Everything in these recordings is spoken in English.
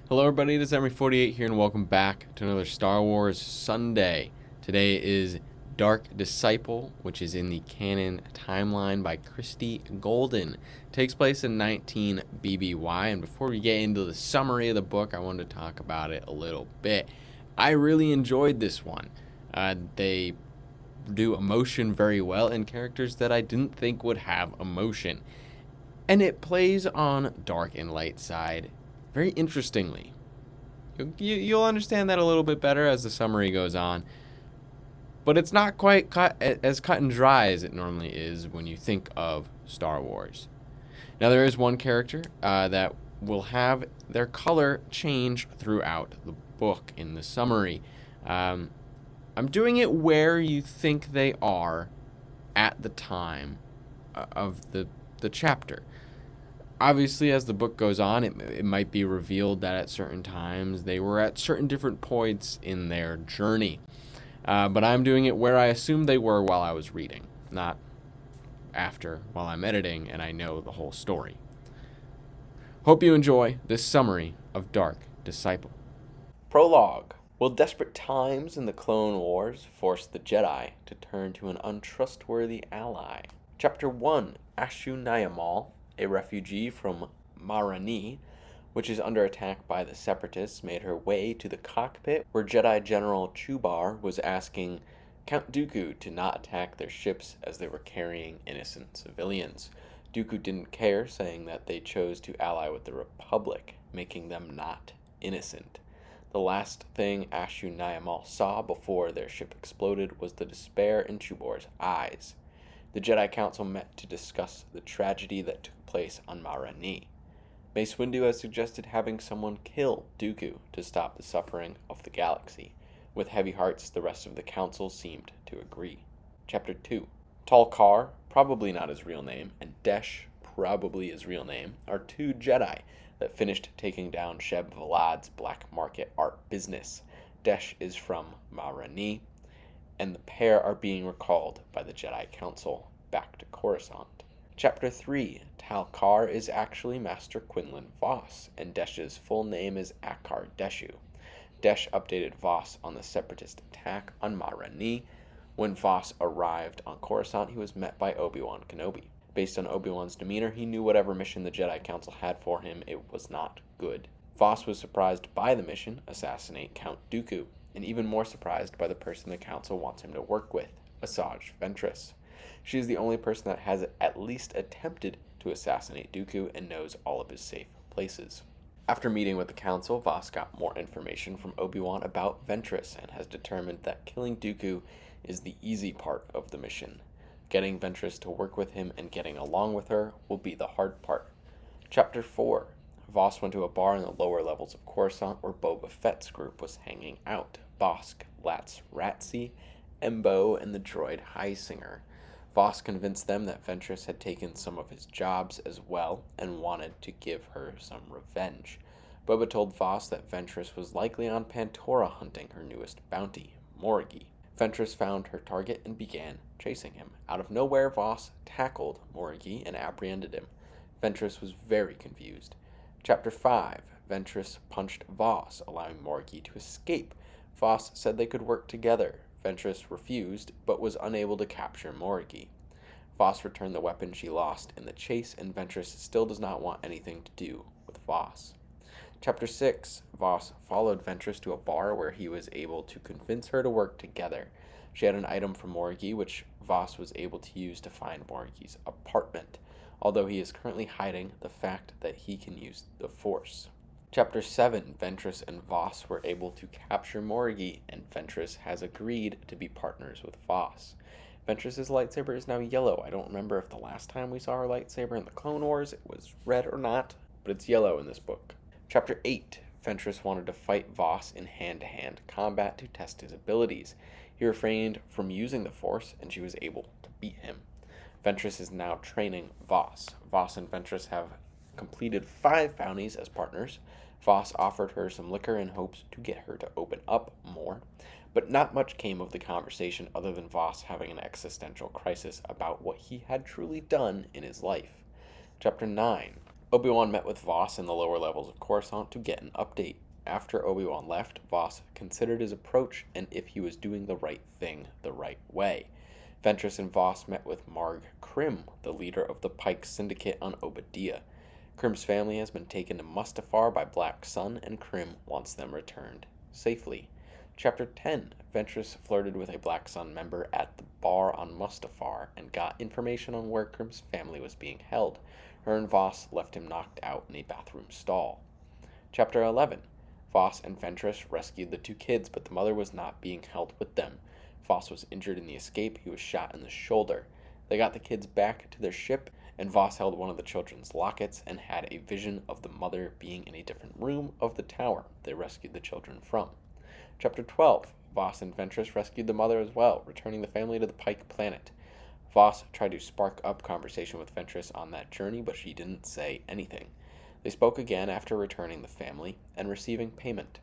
Hello everybody, this is Emery48 here and welcome back to another Star Wars Sunday. Today is Dark Disciple, which is in the Canon timeline by Christie Golden. It takes place in 19 BBY, and before we get into the summary of the book, I wanted to talk about it a little bit. I really enjoyed this one. They do emotion very well in characters that I didn't think would have emotion. And it plays on dark and light side very interestingly. You'll understand that a little bit better as the summary goes on. But it's not quite as cut and dry as it normally is when you think of Star Wars. Now, there is one character that will have their color change throughout the book in the summary. I'm doing it where you think they are at the time of the chapter. Obviously, as the book goes on, it might be revealed that at certain times they were at certain different points in their journey. But I'm doing it where I assume they were while I was reading, not after while I'm editing and I know the whole story. Hope you enjoy this summary of Dark Disciple. Prologue. Will desperate times in the Clone Wars force the Jedi to turn to an untrustworthy ally? Chapter 1, Asajj, a refugee from Mahranee, which is under attack by the Separatists, made her way to the cockpit where Jedi General Chubar was asking Count Dooku to not attack their ships as they were carrying innocent civilians. Dooku didn't care, saying that they chose to ally with the Republic, making them not innocent. The last thing Asajj saw before their ship exploded was the despair in Chubar's eyes. The Jedi Council met to discuss the tragedy that took place on Mahranee. Mace Windu has suggested having someone kill Dooku to stop the suffering of the galaxy. With heavy hearts, the rest of the Council seemed to agree. Chapter 2. Tal Kar, probably not his real name, and Desh, probably his real name, are two Jedi that finished taking down Sheb Valad's black market art business. Desh is from Mahranee, and the pair are being recalled by the Jedi Council back to Coruscant. Chapter 3. Tal Kar is actually Master Quinlan Voss, and Desh's full name is Akar Deshu. Desh updated Voss on the Separatist attack on Mahranee. When Voss arrived on Coruscant, he was met by Obi-Wan Kenobi. Based on Obi-Wan's demeanor, he knew whatever mission the Jedi Council had for him, it was not good. Voss was surprised by the mission, assassinate Count Dooku, and even more surprised by the person the Council wants him to work with, Asajj Ventress. She is the only person that has at least attempted to assassinate Dooku and knows all of his safe places. After meeting with the Council, Voss got more information from Obi-Wan about Ventress and has determined that killing Dooku is the easy part of the mission. Getting Ventress to work with him and getting along with her will be the hard part. Chapter 4. Voss went to a bar in the lower levels of Coruscant where Boba Fett's group was hanging out. Bosk, Latz Ratzi, Embo, and the droid Highsinger. Voss convinced them that Ventress had taken some of his jobs as well and wanted to give her some revenge. Boba told Voss that Ventress was likely on Pantora hunting her newest bounty, Morgie. Ventress found her target and began chasing him. Out of nowhere, Voss tackled Morgie and apprehended him. Ventress was very confused. Chapter 5. Ventress punched Voss, allowing Morgie to escape. Voss said they could work together. Ventress refused, but was unable to capture Morgie. Voss returned the weapon she lost in the chase, and Ventress still does not want anything to do with Voss. Chapter 6. Voss followed Ventress to a bar where he was able to convince her to work together. She had an item from Morgie, which Voss was able to use to find Morgie's apartment, although he is currently hiding the fact that he can use the Force. Chapter 7. Ventress and Voss were able to capture Morgie, and Ventress has agreed to be partners with Voss. Ventress's lightsaber is now yellow. I don't remember if the last time we saw her lightsaber in the Clone Wars it was red or not, but it's yellow in this book. Chapter 8. Ventress wanted to fight Voss in hand-to-hand combat to test his abilities. He refrained from using the Force, and she was able to beat him. Ventress is now training Voss. Voss and Ventress have completed 5 bounties as partners. Voss offered her some liquor in hopes to get her to open up more, but not much came of the conversation other than Voss having an existential crisis about what he had truly done in his life. Chapter 9. Obi-Wan met with Voss in the lower levels of Coruscant to get an update. After Obi-Wan left, Voss considered his approach and if he was doing the right thing the right way. Ventress and Voss met with Marg Krim, the leader of the Pyke Syndicate on Obadiah. Krim's family has been taken to Mustafar by Black Sun, and Krim wants them returned safely. Chapter 10. Ventress flirted with a Black Sun member at the bar on Mustafar and got information on where Krim's family was being held. Her and Voss left him knocked out in a bathroom stall. Chapter 11. Voss and Ventress rescued the two kids, but the mother was not being held with them. Voss was injured in the escape. He was shot in the shoulder. They got the kids back to their ship, and Voss held one of the children's lockets and had a vision of the mother being in a different room of the tower they rescued the children from. Chapter 12. Voss and Ventress rescued the mother as well, returning the family to the Pyke planet. Voss tried to spark up conversation with Ventress on that journey, but she didn't say anything. They spoke again after returning the family and receiving payment.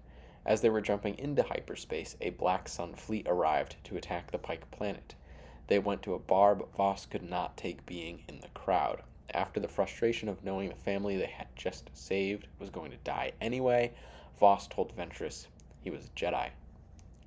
As they were jumping into hyperspace, a Black Sun fleet arrived to attack the Pyke planet. They went to a bar, but Voss could not take being in the crowd. After the frustration of knowing the family they had just saved was going to die anyway, Voss told Ventress he was a Jedi.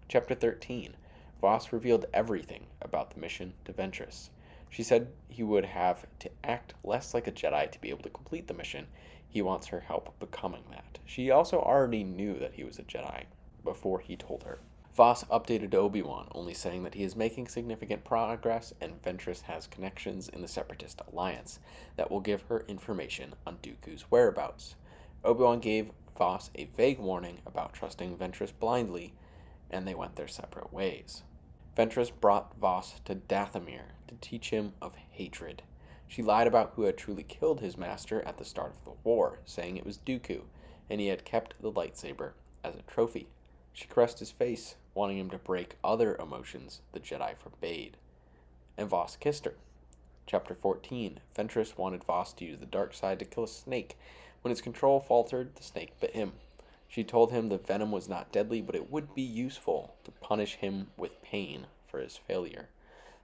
Chapter 13. Voss revealed everything about the mission to Ventress. She said he would have to act less like a Jedi to be able to complete the mission. He wants her help becoming that. She also already knew that he was a Jedi before he told her. Voss updated Obi-Wan, only saying that he is making significant progress and Ventress has connections in the Separatist Alliance that will give her information on Dooku's whereabouts. Obi-Wan gave Voss a vague warning about trusting Ventress blindly, and they went their separate ways. Ventress brought Voss to Dathomir to teach him of hatred. She lied about who had truly killed his master at the start of the war, saying it was Dooku, and he had kept the lightsaber as a trophy. She caressed his face, wanting him to break other emotions the Jedi forbade. And Voss kissed her. Chapter 14. Ventress wanted Voss to use the dark side to kill a snake. When his control faltered, the snake bit him. She told him the venom was not deadly, but it would be useful to punish him with pain for his failure.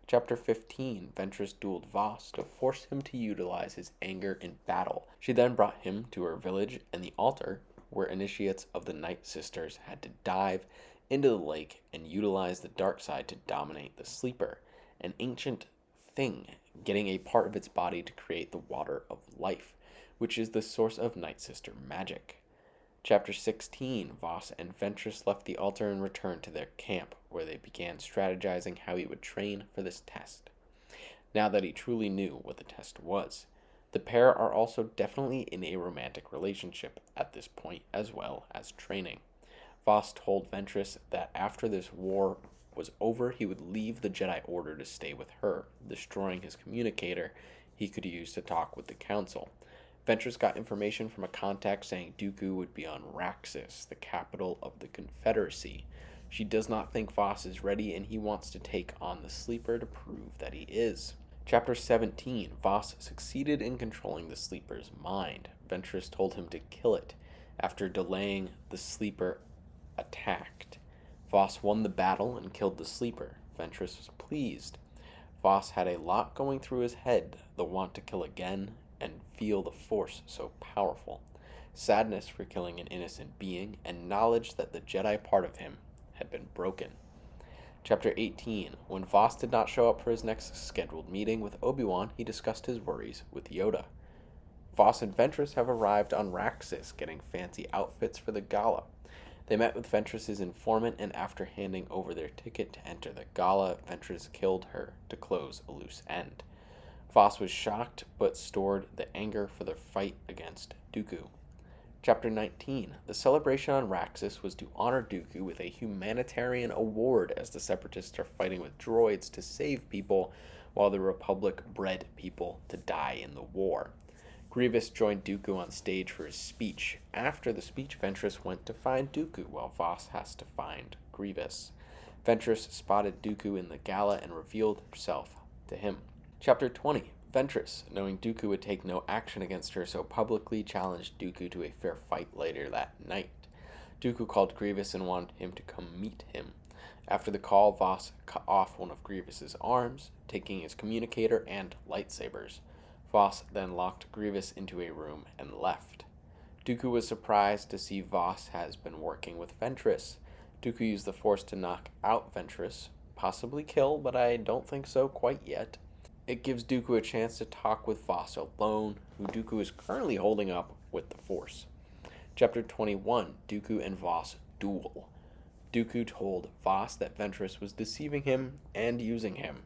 Chapter 15. Ventress dueled Voss to force him to utilize his anger in battle. She then brought him to her village and the altar, where initiates of the Night Sisters had to dive into the lake and utilize the dark side to dominate the sleeper, an ancient thing, getting a part of its body to create the water of life, which is the source of Night Sister magic. Chapter 16. Voss and Ventress left the altar and returned to their camp, where they began strategizing how he would train for this test. Now that he truly knew what the test was, the pair are also definitely in a romantic relationship at this point, as well as training. Voss told Ventress that after this war was over, he would leave the Jedi Order to stay with her, destroying his communicator he could use to talk with the Council. Ventress got information from a contact saying Dooku would be on Raxus, the capital of the Confederacy. She does not think Voss is ready, and he wants to take on the sleeper to prove that he is. Chapter 17. Voss succeeded in controlling the sleeper's mind. Ventress told him to kill it. After delaying, the sleeper attacked. Voss won the battle and killed the sleeper. Ventress was pleased. Voss had a lot going through his head, the want to kill again and feel the Force so powerful, sadness for killing an innocent being, and knowledge that the Jedi part of him had been broken. Chapter 18. When Voss did not show up for his next scheduled meeting with Obi-Wan, he discussed his worries with Yoda. Voss and Ventress have arrived on Raxus, getting fancy outfits for the gala. They met with Ventress's informant, and after handing over their ticket to enter the gala, Ventress killed her to close a loose end. Voss was shocked, but stored the anger for the fight against Dooku. Chapter 19. The celebration on Raxus was to honor Dooku with a humanitarian award, as the Separatists are fighting with droids to save people, while the Republic bred people to die in the war. Grievous joined Dooku on stage for his speech. After the speech, Ventress went to find Dooku, while Voss has to find Grievous. Ventress spotted Dooku in the gala and revealed herself to him. Chapter 20. Ventress, knowing Dooku would take no action against her, so publicly challenged Dooku to a fair fight later that night. Dooku called Grievous and wanted him to come meet him. After the call, Voss cut off one of Grievous's arms, taking his communicator and lightsabers. Voss then locked Grievous into a room and left. Dooku was surprised to see Voss has been working with Ventress. Dooku used the Force to knock out Ventress, possibly kill, but I don't think so quite yet. It gives Dooku a chance to talk with Voss alone, who Dooku is currently holding up with the Force. Chapter 21, Dooku and Voss Duel. Dooku told Voss that Ventress was deceiving him and using him.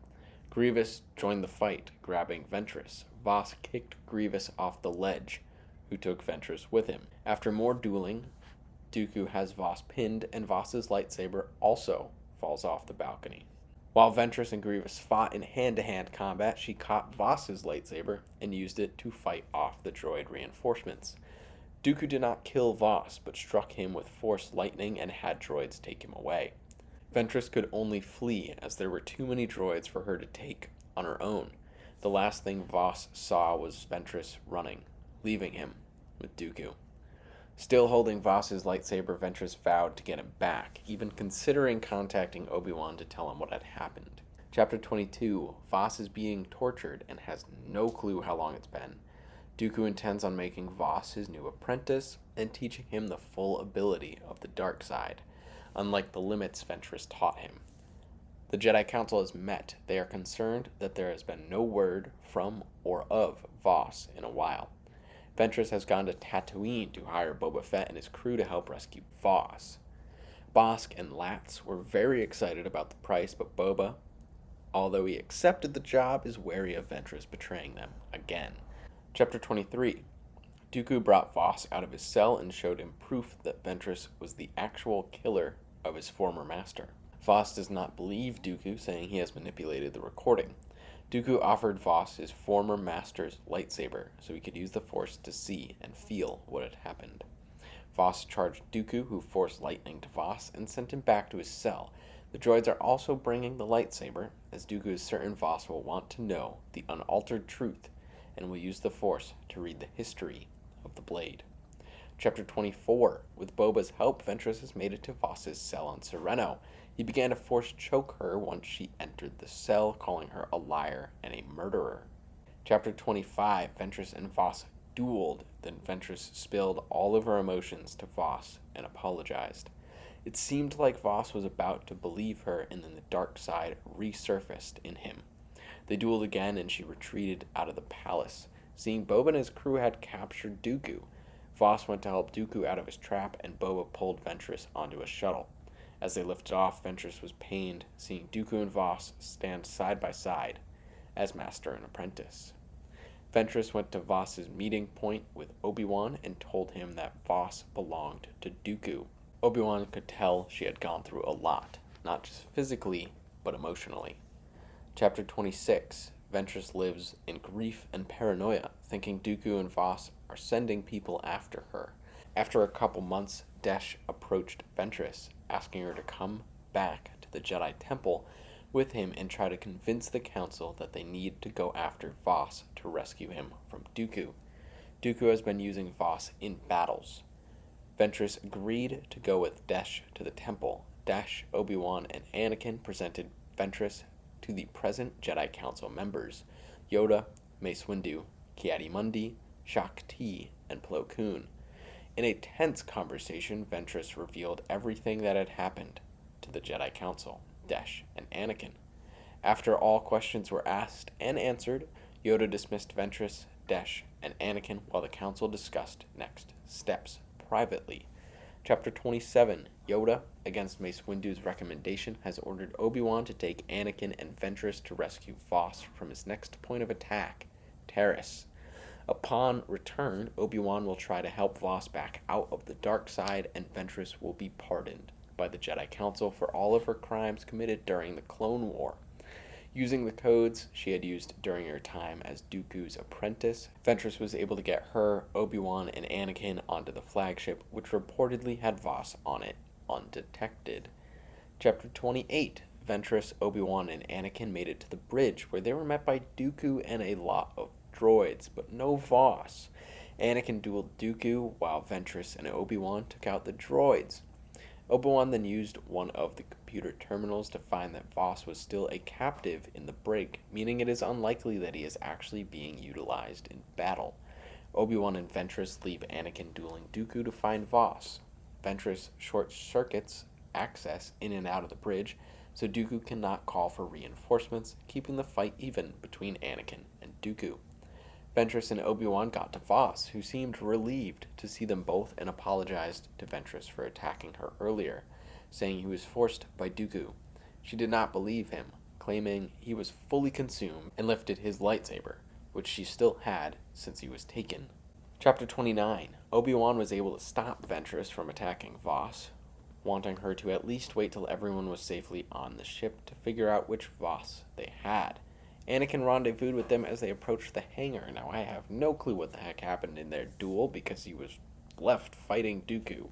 Grievous joined the fight, grabbing Ventress. Voss kicked Grievous off the ledge, who took Ventress with him. After more dueling, Dooku has Voss pinned, and Voss's lightsaber also falls off the balcony. While Ventress and Grievous fought in hand-to-hand combat, she caught Voss's lightsaber and used it to fight off the droid reinforcements. Dooku did not kill Voss, but struck him with Force lightning and had droids take him away. Ventress could only flee, as there were too many droids for her to take on her own. The last thing Voss saw was Ventress running, leaving him with Dooku. Still holding Voss's lightsaber, Ventress vowed to get him back, even considering contacting Obi-Wan to tell him what had happened. Chapter 22, Voss is being tortured and has no clue how long it's been. Dooku intends on making Voss his new apprentice and teaching him the full ability of the dark side, unlike the limits Ventress taught him. The Jedi Council has met. They are concerned that there has been no word from or of Voss in a while. Ventress has gone to Tatooine to hire Boba Fett and his crew to help rescue Voss. Bossk and Latz were very excited about the price, but Boba, although he accepted the job, is wary of Ventress betraying them again. Chapter 23. Dooku brought Voss out of his cell and showed him proof that Ventress was the actual killer of his former master. Voss does not believe Dooku, saying he has manipulated the recording. Dooku offered Voss his former master's lightsaber so he could use the Force to see and feel what had happened. Voss charged Dooku, who forced lightning to Voss, and sent him back to his cell. The droids are also bringing the lightsaber, as Dooku is certain Voss will want to know the unaltered truth and will use the Force to read the history of the blade. Chapter 24. With Boba's help, Ventress has made it to Voss's cell on Sereno. He began to force choke her once she entered the cell, calling her a liar and a murderer. Chapter 25. Ventress and Voss dueled. Then Ventress spilled all of her emotions to Voss and apologized. It seemed like Voss was about to believe her, and then the dark side resurfaced in him. They dueled again, and she retreated out of the palace. Seeing Boba and his crew had captured Dooku, Voss went to help Dooku out of his trap, and Boba pulled Ventress onto a shuttle. As they lifted off, Ventress was pained, seeing Dooku and Voss stand side by side as master and apprentice. Ventress went to Voss's meeting point with Obi-Wan and told him that Voss belonged to Dooku. Obi-Wan could tell she had gone through a lot, not just physically, but emotionally. Chapter 26. Ventress lives in grief and paranoia, thinking Dooku and Voss are sending people after her. After a couple months, Desh approached Ventress, asking her to come back to the Jedi Temple with him and try to convince the Council that they need to go after Voss to rescue him from Dooku. Dooku has been using Voss in battles. Ventress agreed to go with Desh to the temple. Desh, Obi-Wan, and Anakin presented Ventress to the present Jedi Council members, Yoda, Mace Windu, Ki-Adi-Mundi, Shaak Ti, and Plo Koon. In a tense conversation, Ventress revealed everything that had happened to the Jedi Council, Desh, and Anakin. After all questions were asked and answered, Yoda dismissed Ventress, Desh, and Anakin while the Council discussed next steps privately. Chapter 27. Yoda, against Mace Windu's recommendation, has ordered Obi-Wan to take Anakin and Ventress to rescue Voss from his next point of attack, Taris. Upon return, Obi-Wan will try to help Voss back out of the dark side, and Ventress will be pardoned by the Jedi Council for all of her crimes committed during the Clone War. Using the codes she had used during her time as Dooku's apprentice, Ventress was able to get her, Obi-Wan, and Anakin onto the flagship, which reportedly had Voss on it, undetected. Chapter 28. Ventress, Obi-Wan, and Anakin made it to the bridge, where they were met by Dooku and a lot of droids, but no Voss. Anakin dueled Dooku, while Ventress and Obi-Wan took out the droids. Obi-Wan then used one of the computer terminals to find that Voss was still a captive in the brig, meaning it is unlikely that he is actually being utilized in battle. Obi-Wan and Ventress leave Anakin dueling Dooku to find Voss. Ventress short-circuits access in and out of the bridge, so Dooku cannot call for reinforcements, keeping the fight even between Anakin and Dooku. Ventress and Obi-Wan got to Voss, who seemed relieved to see them both and apologized to Ventress for attacking her earlier, saying he was forced by Dooku. She did not believe him, claiming he was fully consumed, and lifted his lightsaber, which she still had since he was taken. Chapter 29. Obi-Wan was able to stop Ventress from attacking Voss, wanting her to at least wait till everyone was safely on the ship to figure out which Voss they had. Anakin rendezvoused with them as they approached the hangar. Now, I have no clue what the heck happened in their duel because he was left fighting Dooku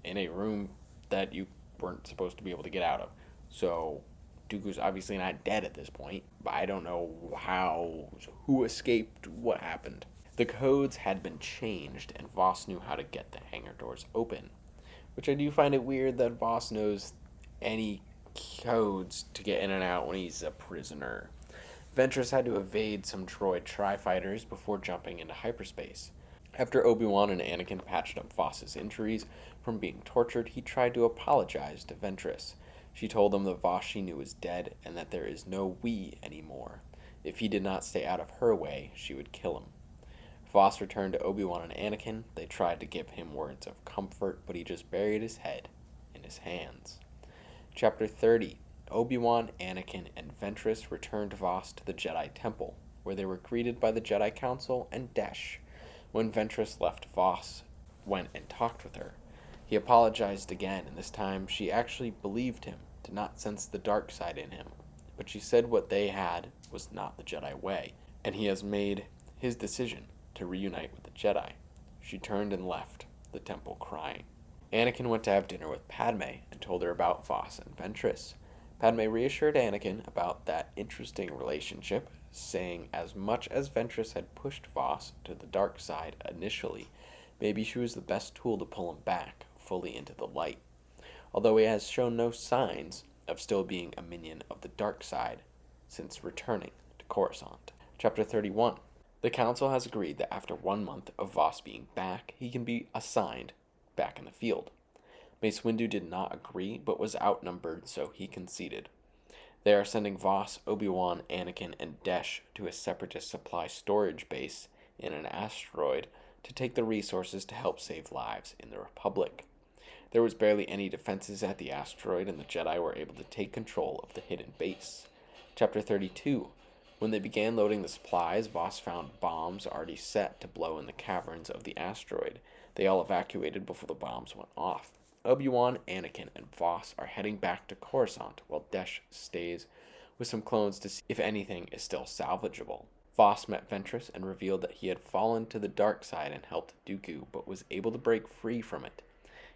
in a room that you weren't supposed to be able to get out of. So, Dooku's obviously not dead at this point, but I don't know who escaped, what happened. The codes had been changed, and Voss knew how to get the hangar doors open, which I do find it weird that Voss knows any codes to get in and out when he's a prisoner. Ventress had to evade some droid tri-fighters before jumping into hyperspace. After Obi-Wan and Anakin patched up Voss's injuries from being tortured, he tried to apologize to Ventress. She told him that Voss she knew was dead and that there is no we anymore. If he did not stay out of her way, she would kill him. Voss returned to Obi-Wan and Anakin. They tried to give him words of comfort, but he just buried his head in his hands. Chapter 30. Obi-Wan, Anakin, and Ventress returned Voss to the Jedi Temple, where they were greeted by the Jedi Council and Desh. When Ventress left, Voss went and talked with her. He apologized again, and this time she actually believed him, did not sense the dark side in him. But she said what they had was not the Jedi way, and he has made his decision to reunite with the Jedi. She turned and left the temple crying. Anakin went to have dinner with Padmé and told her about Voss and Ventress. Padmé reassured Anakin about that interesting relationship, saying as much as Ventress had pushed Voss to the dark side initially, maybe she was the best tool to pull him back fully into the light, although he has shown no signs of still being a minion of the dark side since returning to Coruscant. Chapter 31. The Council has agreed that after 1 month of Voss being back, he can be assigned back in the field. Mace Windu did not agree, but was outnumbered, so he conceded. They are sending Voss, Obi-Wan, Anakin, and Desh to a separatist supply storage base in an asteroid to take the resources to help save lives in the Republic. There was barely any defenses at the asteroid, and the Jedi were able to take control of the hidden base. Chapter 32. When they began loading the supplies, Voss found bombs already set to blow in the caverns of the asteroid. They all evacuated before the bombs went off. Obi-Wan, Anakin, and Voss are heading back to Coruscant, while Desh stays with some clones to see if anything is still salvageable. Voss met Ventress and revealed that he had fallen to the dark side and helped Dooku, but was able to break free from it.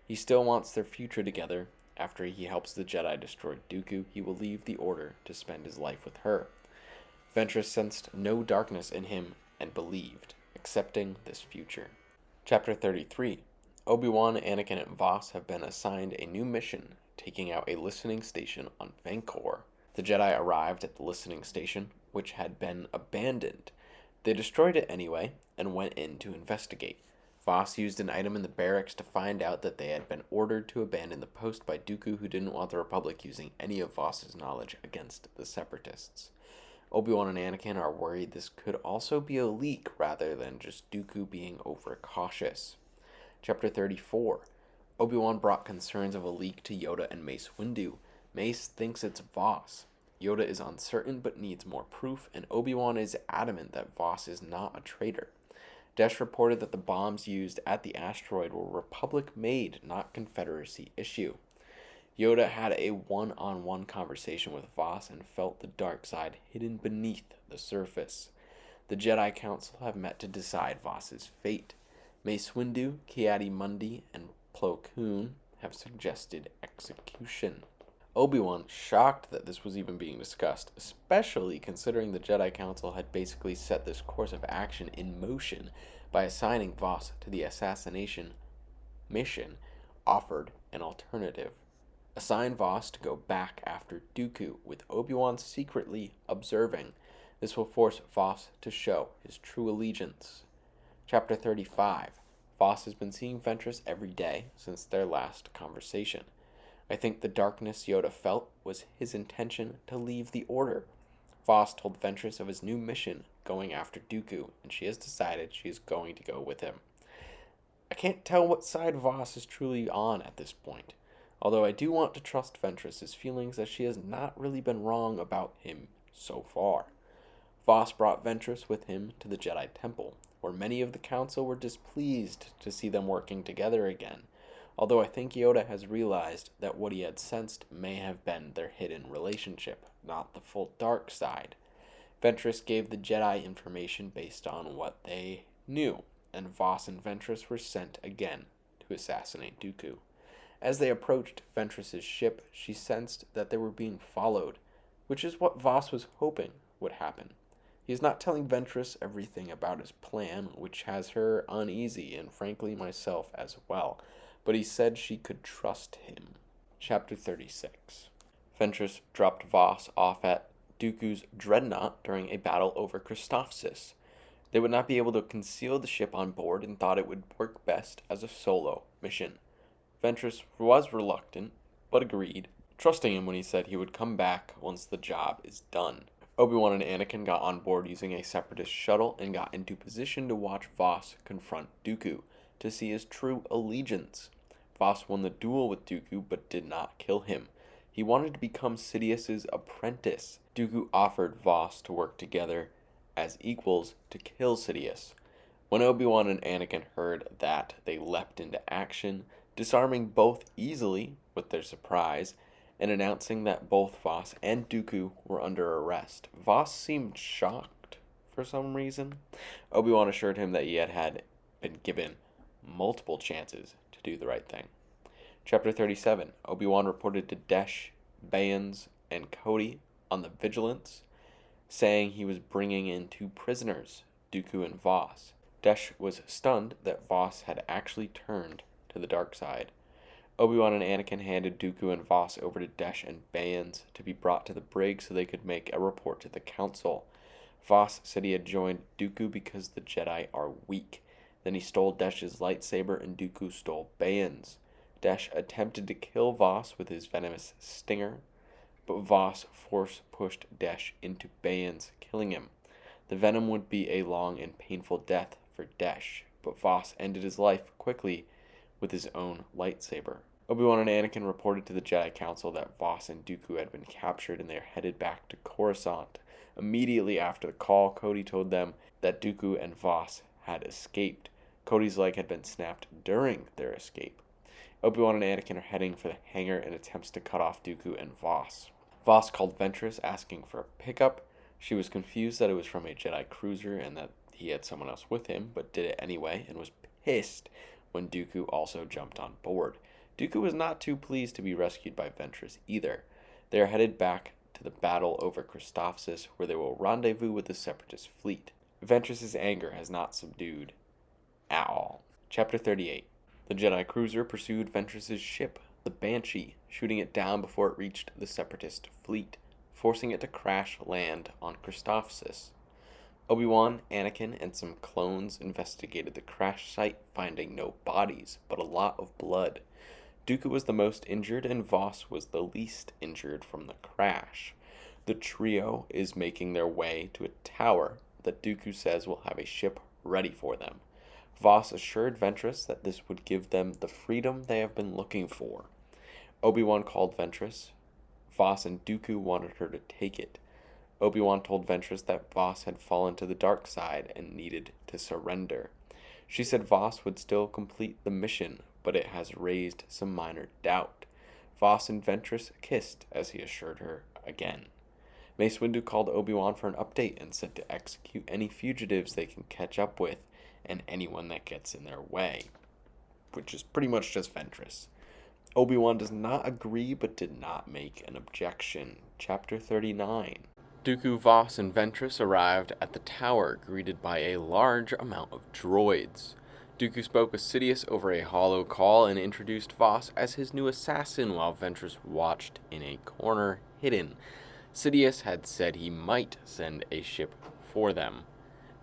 He still wants their future together. After he helps the Jedi destroy Dooku, he will leave the Order to spend his life with her. Ventress sensed no darkness in him and believed, accepting this future. Chapter 33. Obi-Wan, Anakin, and Voss have been assigned a new mission, taking out a listening station on Vancor. The Jedi arrived at the listening station, which had been abandoned. They destroyed it anyway, and went in to investigate. Voss used an item in the barracks to find out that they had been ordered to abandon the post by Dooku, who didn't want the Republic using any of Voss's knowledge against the Separatists. Obi-Wan and Anakin are worried this could also be a leak rather than just Dooku being overcautious. Chapter 34. Obi-Wan brought concerns of a leak to Yoda and Mace Windu. Mace thinks it's Voss. Yoda is uncertain but needs more proof, and Obi-Wan is adamant that Voss is not a traitor. Desh reported that the bombs used at the asteroid were Republic-made, not Confederacy issue. Yoda had a one-on-one conversation with Voss and felt the dark side hidden beneath the surface. The Jedi Council have met to decide Voss's fate. Mace Windu, Ki-Adi-Mundi, and Plo Koon have suggested execution. Obi-Wan, shocked that this was even being discussed, especially considering the Jedi Council had basically set this course of action in motion by assigning Voss to the assassination mission offered an alternative. Assign Voss to go back after Dooku, with Obi-Wan secretly observing. This will force Voss to show his true allegiance. Chapter 35. Voss has been seeing Ventress every day since their last conversation. I think the darkness Yoda felt was his intention to leave the Order. Voss told Ventress of his new mission, going after Dooku, and she has decided she is going to go with him. I can't tell what side Voss is truly on at this point, although I do want to trust Ventress's feelings, as she has not really been wrong about him so far. Voss brought Ventress with him to the Jedi Temple, where many of the Council were displeased to see them working together again, although I think Yoda has realized that what he had sensed may have been their hidden relationship, not the full dark side. Ventress gave the Jedi information based on what they knew, and Voss and Ventress were sent again to assassinate Dooku. As they approached Ventress's ship, she sensed that they were being followed, which is what Voss was hoping would happen. He is not telling Ventress everything about his plan, which has her uneasy, and frankly myself as well, but he said she could trust him. Chapter 36. Ventress dropped Voss off at Dooku's dreadnought during a battle over Christophsis. They would not be able to conceal the ship on board and thought it would work best as a solo mission. Ventress was reluctant, but agreed, trusting him when he said he would come back once the job is done. Obi-Wan and Anakin got on board using a Separatist shuttle and got into position to watch Voss confront Dooku to see his true allegiance. Voss won the duel with Dooku but did not kill him. He wanted to become Sidious's apprentice. Dooku offered Voss to work together as equals to kill Sidious. When Obi-Wan and Anakin heard that, they leapt into action, disarming both easily with their surprise, and announcing that both Voss and Dooku were under arrest. Voss seemed shocked for some reason. Obi-Wan assured him that he had been given multiple chances to do the right thing. Chapter 37. Obi-Wan reported to Desh, Bayans, and Cody on the Vigilance, saying he was bringing in 2 prisoners, Dooku and Voss. Desh was stunned that Voss had actually turned to the dark side. Obi-Wan and Anakin handed Dooku and Voss over to Desh and Bayans to be brought to the brig so they could make a report to the Council. Voss said he had joined Dooku because the Jedi are weak. Then he stole Desh's lightsaber and Dooku stole Bayans. Desh attempted to kill Voss with his venomous stinger, but Voss force-pushed Desh into Bayans, killing him. The venom would be a long and painful death for Desh, but Voss ended his life quickly with his own lightsaber. Obi-Wan and Anakin reported to the Jedi Council that Voss and Dooku had been captured and they are headed back to Coruscant. Immediately after the call, Cody told them that Dooku and Voss had escaped. Cody's leg had been snapped during their escape. Obi-Wan and Anakin are heading for the hangar in attempts to cut off Dooku and Voss. Voss called Ventress asking for a pickup. She was confused that it was from a Jedi cruiser and that he had someone else with him, but did it anyway and was pissed when Dooku also jumped on board. Dooku was not too pleased to be rescued by Ventress either. They are headed back to the battle over Christophsis, where they will rendezvous with the Separatist fleet. Ventress's anger has not subdued at all. Chapter 38. The Jedi cruiser pursued Ventress's ship, the Banshee, shooting it down before it reached the Separatist fleet, forcing it to crash land on Christophsis. Obi-Wan, Anakin, and some clones investigated the crash site, finding no bodies, but a lot of blood. Dooku was the most injured, and Voss was the least injured from the crash. The trio is making their way to a tower that Dooku says will have a ship ready for them. Voss assured Ventress that this would give them the freedom they have been looking for. Obi-Wan called Ventress. Voss and Dooku wanted her to take it. Obi-Wan told Ventress that Voss had fallen to the dark side and needed to surrender. She said Voss would still complete the mission, but it has raised some minor doubt. Voss and Ventress kissed as he assured her again. Mace Windu called Obi-Wan for an update and said to execute any fugitives they can catch up with and anyone that gets in their way, which is pretty much just Ventress. Obi-Wan does not agree but did not make an objection. Chapter 39. Dooku, Voss, and Ventress arrived at the tower, greeted by a large amount of droids. Dooku spoke with Sidious over a holo call and introduced Voss as his new assassin while Ventress watched in a corner, hidden. Sidious had said he might send a ship for them.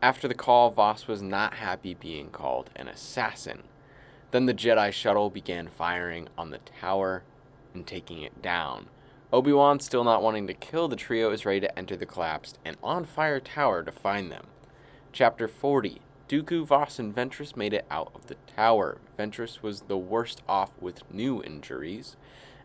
After the call, Voss was not happy being called an assassin. Then the Jedi shuttle began firing on the tower and taking it down. Obi-Wan, still not wanting to kill the trio, is ready to enter the collapsed and on-fire tower to find them. Chapter 40. Dooku, Voss, and Ventress made it out of the tower. Ventress was the worst off with new injuries.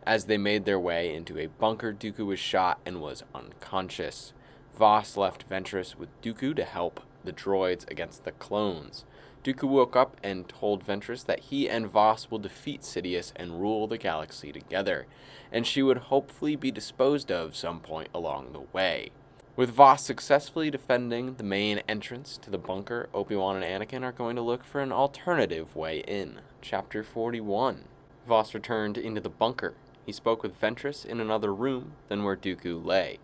As they made their way into a bunker, Dooku was shot and was unconscious. Voss left Ventress with Dooku to help the droids against the clones. Dooku woke up and told Ventress that he and Voss will defeat Sidious and rule the galaxy together, and she would hopefully be disposed of some point along the way. With Voss successfully defending the main entrance to the bunker, Obi-Wan and Anakin are going to look for an alternative way in. Chapter 41. Voss returned into the bunker. He spoke with Ventress in another room than where Dooku lay.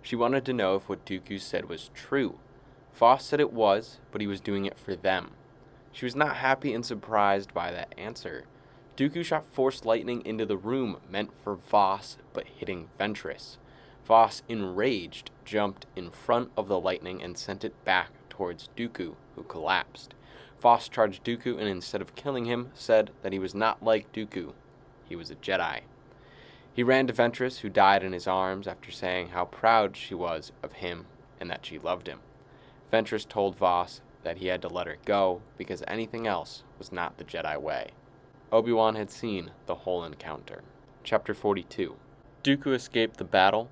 She wanted to know if what Dooku said was true. Voss said it was, but he was doing it for them. She was not happy and surprised by that answer. Dooku shot force lightning into the room, meant for Voss, but hitting Ventress. Voss, enraged, jumped in front of the lightning and sent it back towards Dooku, who collapsed. Voss charged Dooku and instead of killing him, said that he was not like Dooku. He was a Jedi. He ran to Ventress, who died in his arms after saying how proud she was of him and that she loved him. Ventress told Voss that he had to let her go because anything else was not the Jedi way. Obi-Wan had seen the whole encounter. Chapter 42. Dooku escaped the battle.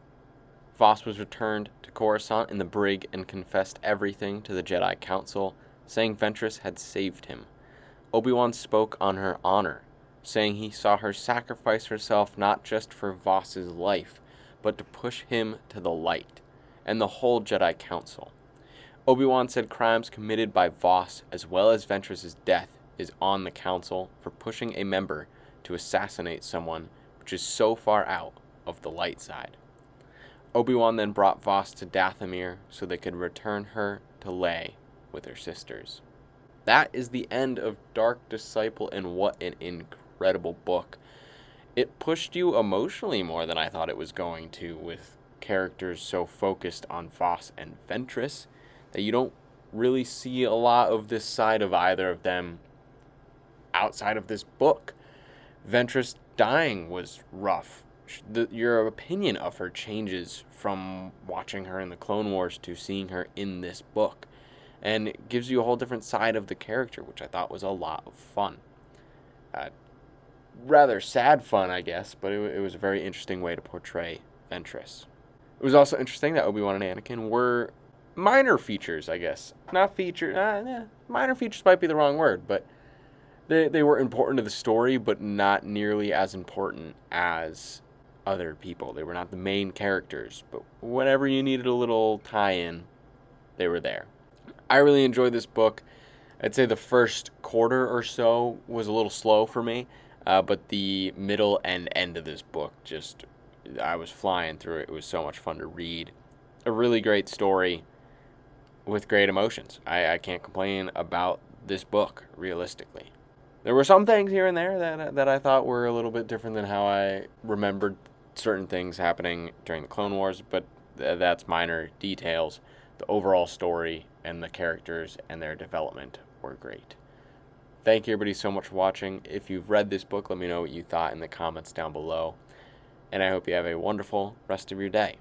Voss was returned to Coruscant in the brig and confessed everything to the Jedi Council, saying Ventress had saved him. Obi-Wan spoke on her honor, saying he saw her sacrifice herself not just for Voss's life, but to push him to the light, and the whole Jedi Council. Obi-Wan said crimes committed by Voss, as well as Ventress's death, is on the Council for pushing a member to assassinate someone which is so far out of the light side. Obi-Wan then brought Voss to Dathomir so they could return her to Lei with her sisters. That is the end of Dark Disciple, and what an incredible book. It pushed you emotionally more than I thought it was going to, with characters so focused on Voss and Ventress that you don't really see a lot of this side of either of them outside of this book. Ventress dying was rough. Your opinion of her changes from watching her in the Clone Wars to seeing her in this book, and it gives you a whole different side of the character, which I thought was a lot of fun. Rather sad fun, I guess, but it was a very interesting way to portray Ventress. It was also interesting that Obi-Wan and Anakin were minor features, I guess. Not feature, minor features might be the wrong word, but they were important to the story, but not nearly as important as other people. They were not the main characters, but whenever you needed a little tie-in, they were there. I really enjoyed this book. I'd say the first quarter or so was a little slow for me, but the middle and end of this book, I was flying through it. It was so much fun to read. A really great story with great emotions. I can't complain about this book, realistically. There were some things here and there that I thought were a little bit different than how I remembered certain things happening during the Clone Wars, but that's minor details. The overall story and the characters and their development were great. Thank you everybody so much for watching. If you've read this book, let me know what you thought in the comments down below. And I hope you have a wonderful rest of your day.